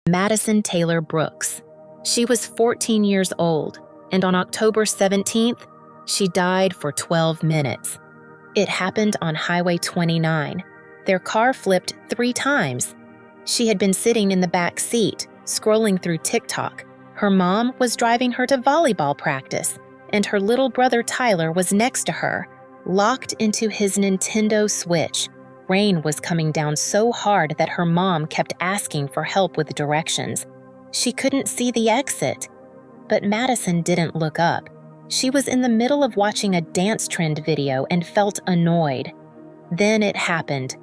Madison Taylor Brooks. She was 14 years old, and on October 17th, she died for 12 minutes. It happened on Highway 29. Their car flipped 3 times. She had been sitting in the back seat, scrolling through TikTok. Her mom was driving her to volleyball practice, and her little brother Tyler was next to her, locked into his Nintendo Switch. Rain was coming down so hard that her mom kept asking for help with directions. She couldn't see the exit. But Madison didn't look up. She was in the middle of watching a dance trend video and felt annoyed. Then it happened.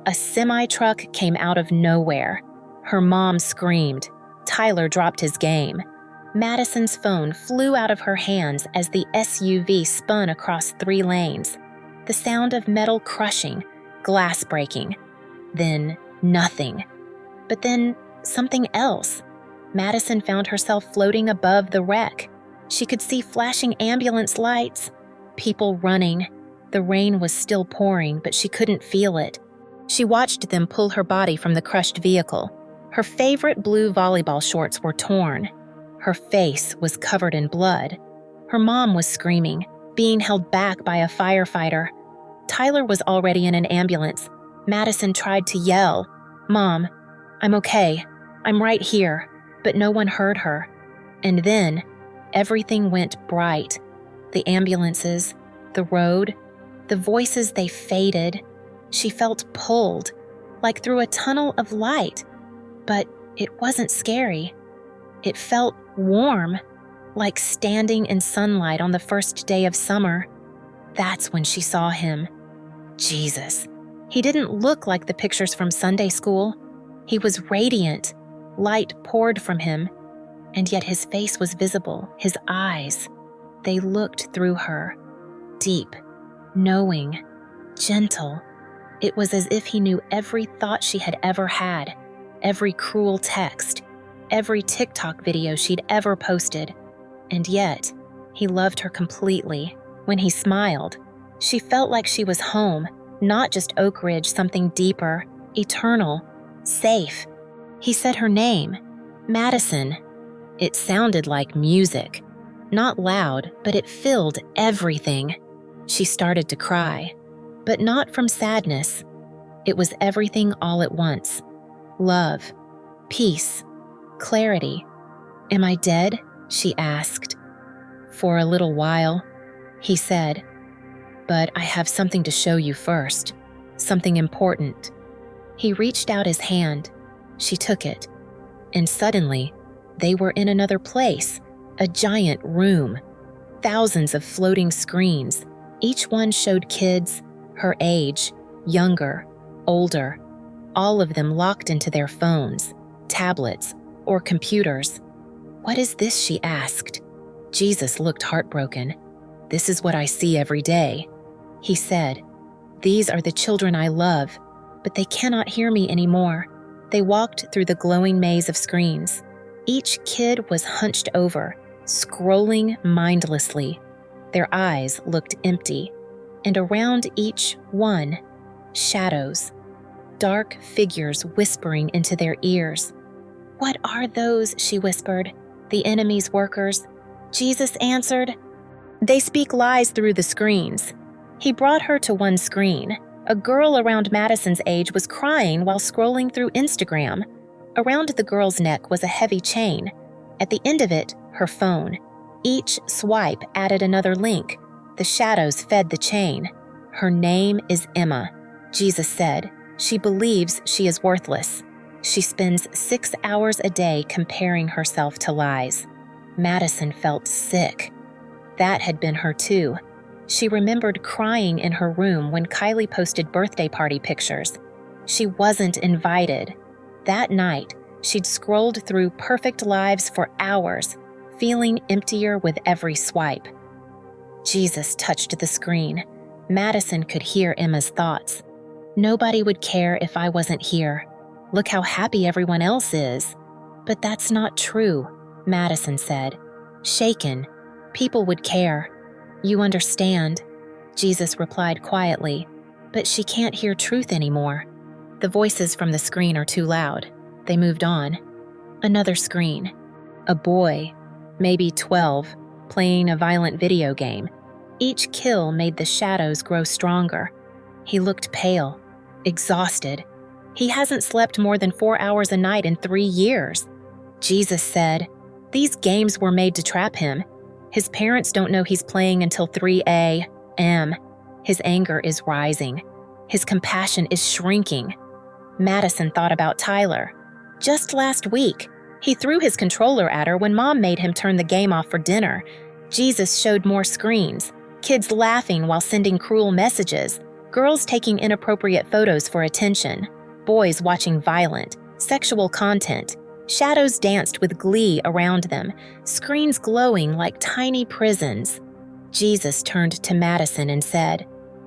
A semi-truck came out of nowhere. Her mom screamed. Tyler dropped his game. Madison's phone flew out of her hands as the SUV spun across 3 lanes. The sound of metal crushing, glass breaking. Then nothing. But then something else. Madison found herself floating above the wreck. She could see flashing ambulance lights, people running. The rain was still pouring, but she couldn't feel it. She watched them pull her body from the crushed vehicle. Her favorite blue volleyball shorts were torn. Her face was covered in blood. Her mom was screaming, being held back by a firefighter. Tyler was already in an ambulance. Madison tried to yell, "Mom, I'm okay. I'm right here." But no one heard her. And then, everything went bright. The ambulances, the road, the voices, they faded. She felt pulled, like through a tunnel of light. But it wasn't scary. It felt warm, like standing in sunlight on the first day of summer. That's when she saw him. Jesus. He didn't look like the pictures from Sunday school. He was radiant. Light poured from him, and yet his face was visible, his eyes. They looked through her, deep, knowing, gentle. It was as if he knew every thought she had ever had, every cruel text, every TikTok video she'd ever posted. And yet, he loved her completely. When he smiled, she felt like she was home, not just Oak Ridge, something deeper, eternal, safe. He said her name, Madison. It sounded like music. Not loud, but it filled everything. She started to cry, but not from sadness. It was everything all at once. Love, peace, clarity. "Am I dead?" she asked. "For a little while," he said. "But I have something to show you first, something important." He reached out his hand. She took it, and suddenly, they were in another place, a giant room. Thousands of floating screens. Each one showed kids, her age, younger, older, all of them locked into their phones, tablets, or computers. "What is this?" she asked. Jesus looked heartbroken. "This is what I see every day." He said, "These are the children I love, but they cannot hear me anymore." They walked through the glowing maze of screens. Each kid was hunched over, scrolling mindlessly. Their eyes looked empty, and around each one, shadows, dark figures whispering into their ears. "What are those?" she whispered. "The enemy's workers." Jesus answered, "They speak lies through the screens." He brought her to one screen. A girl around Madison's age was crying while scrolling through Instagram. Around the girl's neck was a heavy chain. At the end of it, her phone. Each swipe added another link. The shadows fed the chain. "Her name is Emma," Jesus said. "She believes she is worthless. She spends 6 hours a day comparing herself to lies." Madison felt sick. That had been her too. She remembered crying in her room when Kylie posted birthday party pictures. She wasn't invited. That night, she'd scrolled through perfect lives for hours, feeling emptier with every swipe. Jesus touched the screen. Madison could hear Emma's thoughts. "Nobody would care if I wasn't here. Look how happy everyone else is." "But that's not true," Madison said. Shaken, "People would care. You understand," Jesus replied quietly, "but she can't hear truth anymore. The voices from the screen are too loud." They moved on. Another screen. A boy, maybe 12, playing a violent video game. Each kill made the shadows grow stronger. He looked pale, exhausted. He hasn't slept more than 4 hours a night in 3 years. Jesus said, "These games were made to trap him. His parents don't know he's playing until 3 a.m. His anger is rising. His compassion is shrinking." Madison thought about Tyler. Just last week, he threw his controller at her when Mom made him turn the game off for dinner. Jesus showed more screens, kids laughing while sending cruel messages, girls taking inappropriate photos for attention, boys watching violent, sexual content. Shadows danced with glee around them, screens glowing like tiny prisons. Jesus turned to Madison and said,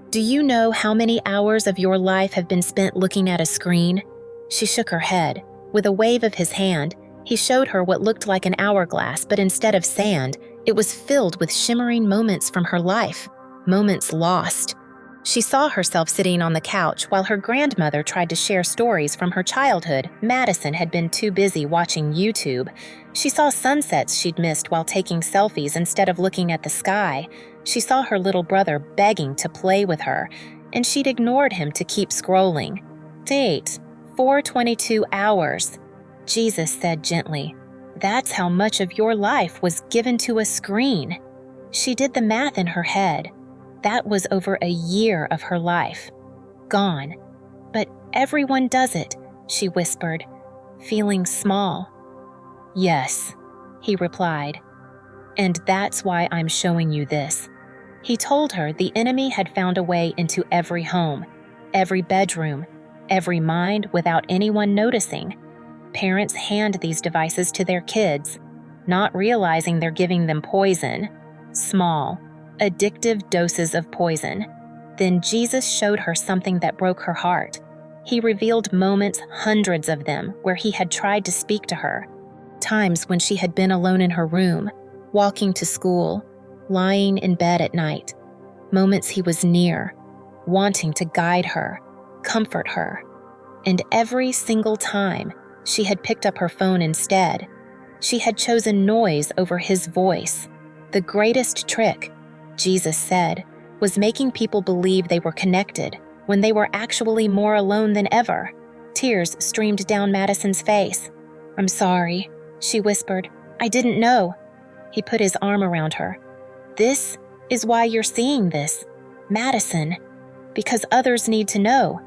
"Do you know how many hours of your life have been spent looking at a screen?" She shook her head. With a wave of his hand, he showed her what looked like an hourglass, but instead of sand, it was filled with shimmering moments from her life, moments lost. She saw herself sitting on the couch while her grandmother tried to share stories from her childhood. Madison had been too busy watching YouTube. She saw sunsets she'd missed while taking selfies instead of looking at the sky. She saw her little brother begging to play with her, and she'd ignored him to keep scrolling. Date, 4:22 hours. Jesus said gently, "That's how much of your life was given to a screen." She did the math in her head. That was over a year of her life. Gone. "But everyone does it," she whispered, feeling small. "Yes," he replied. "And that's why I'm showing you this." He told her the enemy had found a way into every home, every bedroom, every mind without anyone noticing. Parents hand these devices to their kids, not realizing they're giving them poison. Small, addictive doses of poison. Then Jesus showed her something that broke her heart. He revealed moments, hundreds of them, where he had tried to speak to her. Times when she had been alone in her room, walking to school, lying in bed at night. Moments he was near, wanting to guide her, comfort her. And every single time, she had picked up her phone instead. She had chosen noise over his voice. The greatest trick, Jesus said, was making people believe they were connected when they were actually more alone than ever. Tears streamed down Madison's face. "I'm sorry," she whispered. "I didn't know." He put his arm around her. "This is why you're seeing this, Madison, because others need to know."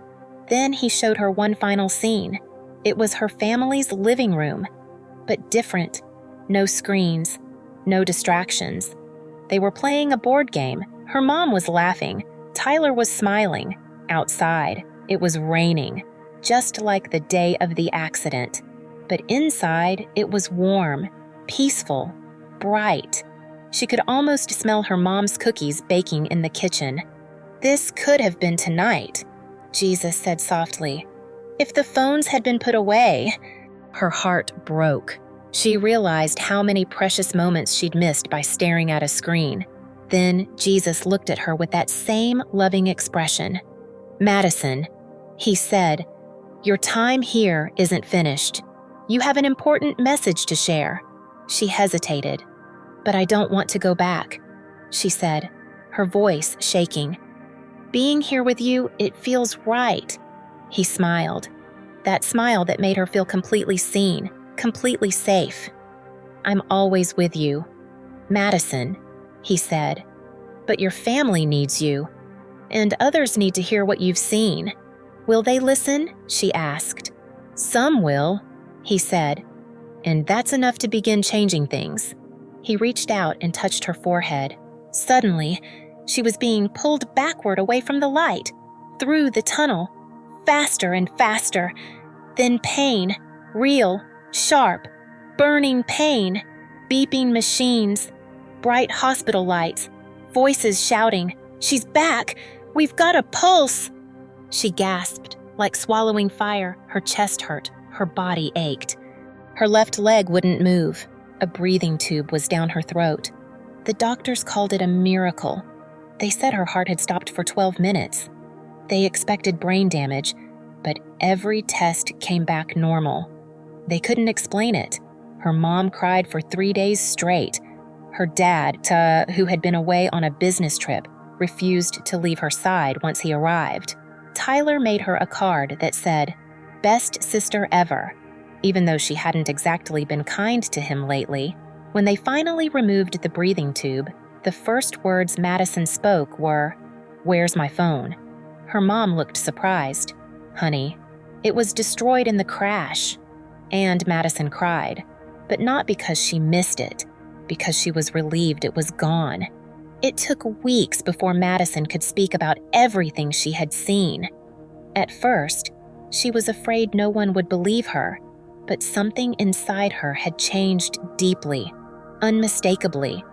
Then he showed her one final scene. It was her family's living room, but different. No screens, no distractions. They were playing a board game. Her mom was laughing. Tyler was smiling. Outside, it was raining, just like the day of the accident. But inside, it was warm, peaceful, bright. She could almost smell her mom's cookies baking in the kitchen. "This could have been tonight," Jesus said softly. "If the phones had been put away." Her heart broke. She realized how many precious moments she'd missed by staring at a screen. Then Jesus looked at her with that same loving expression. "Madison," he said, "your time here isn't finished. You have an important message to share." She hesitated. "But I don't want to go back," she said, her voice shaking. "Being here with you, it feels right." He smiled. That smile that made her feel completely seen, completely safe. "I'm always with you, Madison," he said. "But your family needs you, and others need to hear what you've seen." "Will they listen?" she asked. "Some will," he said, "and that's enough to begin changing things." He reached out and touched her forehead. Suddenly, she was being pulled backward away from the light, through the tunnel, faster and faster. Then pain, real, sharp, burning pain, beeping machines, bright hospital lights, voices shouting, "She's back! We've got a pulse!" She gasped, like swallowing fire. Her chest hurt, her body ached. Her left leg wouldn't move. A breathing tube was down her throat. The doctors called it a miracle. They said her heart had stopped for 12 minutes. They expected brain damage, but every test came back normal. They couldn't explain it. Her mom cried for 3 days straight. Her dad, who had been away on a business trip, refused to leave her side once he arrived. Tyler made her a card that said, "Best sister ever," even though she hadn't exactly been kind to him lately. When they finally removed the breathing tube, the first words Madison spoke were, "Where's my phone?" Her mom looked surprised. "Honey, it was destroyed in the crash." And Madison cried, but not because she missed it, because she was relieved it was gone. It took weeks before Madison could speak about everything she had seen. At first, she was afraid no one would believe her, but something inside her had changed deeply, unmistakably,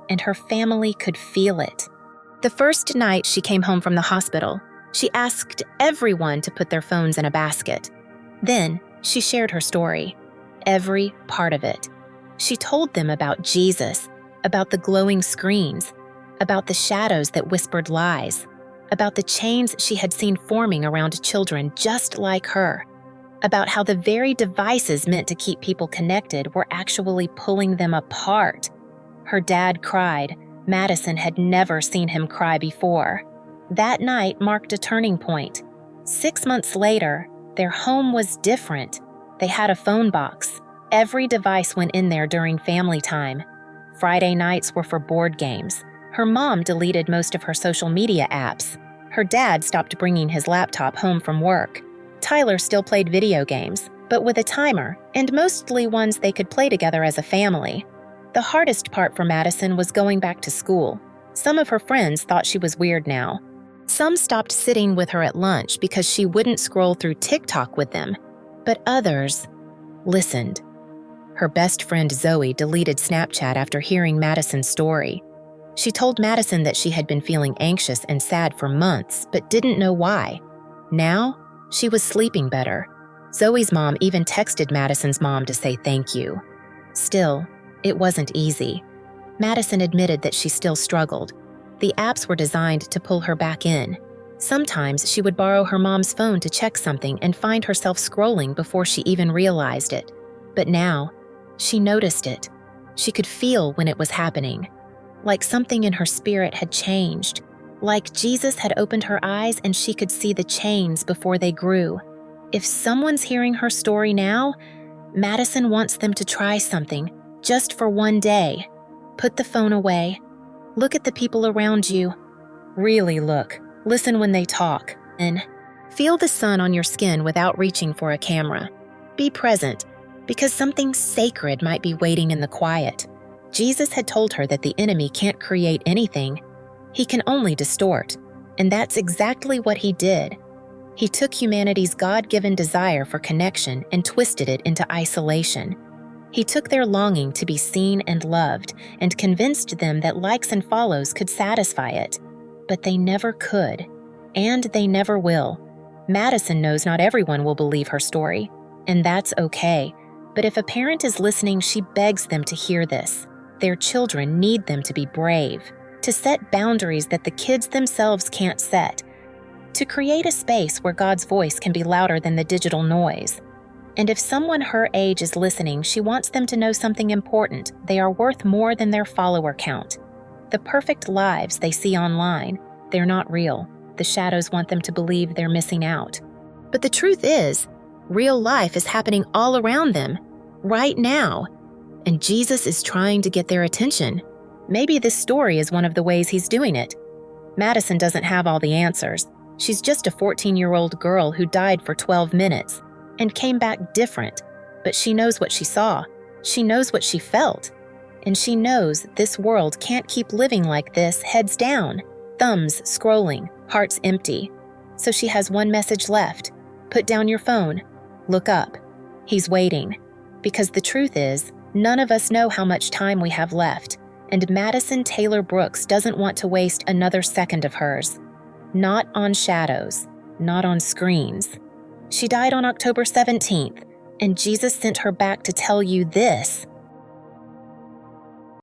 and her family could feel it. The first night she came home from the hospital, she asked everyone to put their phones in a basket. Then she shared her story, every part of it. She told them about Jesus, about the glowing screens, about the shadows that whispered lies, about the chains she had seen forming around children just like her, about how the very devices meant to keep people connected were actually pulling them apart. Her dad cried. Madison had never seen him cry before. That night marked a turning point. 6 months later, their home was different. They had a phone box. Every device went in there during family time. Friday nights were for board games. Her mom deleted most of her social media apps. Her dad stopped bringing his laptop home from work. Tyler still played video games, but with a timer, and mostly ones they could play together as a family. The hardest part for Madison was going back to school. Some of her friends thought she was weird now. Some stopped sitting with her at lunch because she wouldn't scroll through TikTok with them, but others listened. Her best friend Zoe deleted Snapchat after hearing Madison's story. She told Madison that she had been feeling anxious and sad for months, but didn't know why. Now, she was sleeping better. Zoe's mom even texted Madison's mom to say thank you. Still, it wasn't easy. Madison admitted that she still struggled. The apps were designed to pull her back in. Sometimes she would borrow her mom's phone to check something and find herself scrolling before she even realized it. But now, she noticed it. She could feel when it was happening. Like something in her spirit had changed. Like Jesus had opened her eyes and she could see the chains before they grew. If someone's hearing her story now, Madison wants them to try something, just for one day. Put the phone away. Look at the people around you. Really look. Listen when they talk. And feel the sun on your skin without reaching for a camera. Be present, because something sacred might be waiting in the quiet. Jesus had told her that the enemy can't create anything. He can only distort. And that's exactly what he did. He took humanity's God-given desire for connection and twisted it into isolation. He took their longing to be seen and loved and convinced them that likes and follows could satisfy it. But they never could. And they never will. Madison knows not everyone will believe her story. And that's okay. But if a parent is listening, she begs them to hear this. Their children need them to be brave, to set boundaries that the kids themselves can't set, to create a space where God's voice can be louder than the digital noise. And if someone her age is listening, she wants them to know something important. They are worth more than their follower count. The perfect lives they see online, they're not real. The shadows want them to believe they're missing out. But the truth is, real life is happening all around them, right now. And Jesus is trying to get their attention. Maybe this story is one of the ways he's doing it. Madison doesn't have all the answers. She's just a 14-year-old girl who died for 12 minutes and came back different. But she knows what she saw. She knows what she felt. And she knows this world can't keep living like this, heads down, thumbs scrolling, hearts empty. So she has one message left. Put down your phone. Look up. He's waiting. Because the truth is, none of us know how much time we have left. And Madison Taylor Brooks doesn't want to waste another second of hers. Not on shadows. Not on screens. She died on October 17th, and Jesus sent her back to tell you this.